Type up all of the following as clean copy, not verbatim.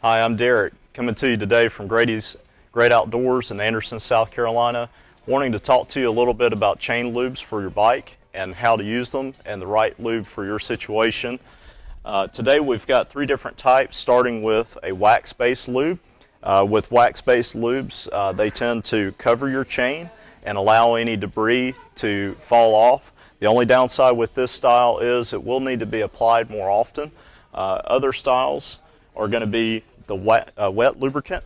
Hi, I'm Derrick, coming to you today from Grady's Great Outdoors in Anderson, South Carolina, wanting to talk to you a little bit about chain lubes for your bike and how to use them and the right lube for your situation. Today we've got three different types, starting with a wax-based lube. With wax-based lubes, they tend to cover your chain and allow any debris to fall off. The only downside with this style is it will need to be applied more often. Other styles are going to be the wet lubricant.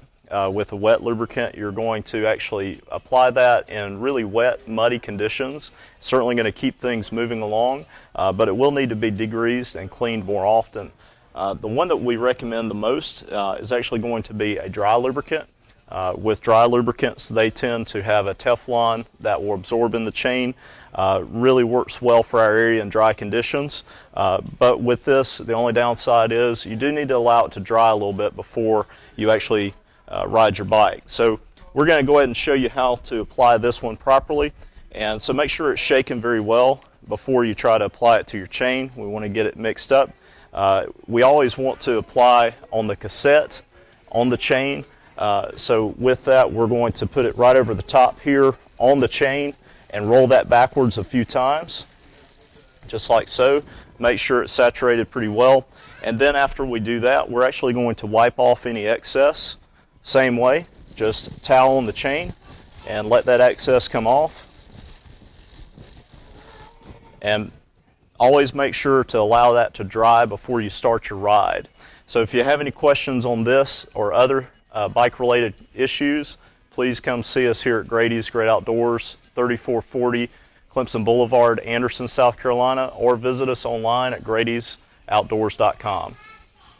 With a wet lubricant, you're going to actually apply that in really wet, muddy conditions. It's certainly going to keep things moving along, but it will need to be degreased and cleaned more often. The one that we recommend the most is actually going to be a dry lubricant. With dry lubricants, they tend to have a Teflon that will absorb in the chain. Really works well for our area in dry conditions. But with this, the only downside is you do need to allow it to dry a little bit before you actually ride your bike. So we're going to go ahead and show you how to apply this one properly. And so make sure it's shaken very well before you try to apply it to your chain. We want to get it mixed up. We always want to apply on the cassette, on the chain. So with that, we're going to put it right over the top here on the chain and roll that backwards a few times, just like so. Make sure it's saturated pretty well. And then after we do that, we're actually going to wipe off any excess. Same way, just towel on the chain and let that excess come off. And always make sure to allow that to dry before you start your ride. So if you have any questions on this or other bike-related issues, please come see us here at Grady's Great Outdoors, 3440 Clemson Boulevard, Anderson, South Carolina, or visit us online at gradysoutdoors.com.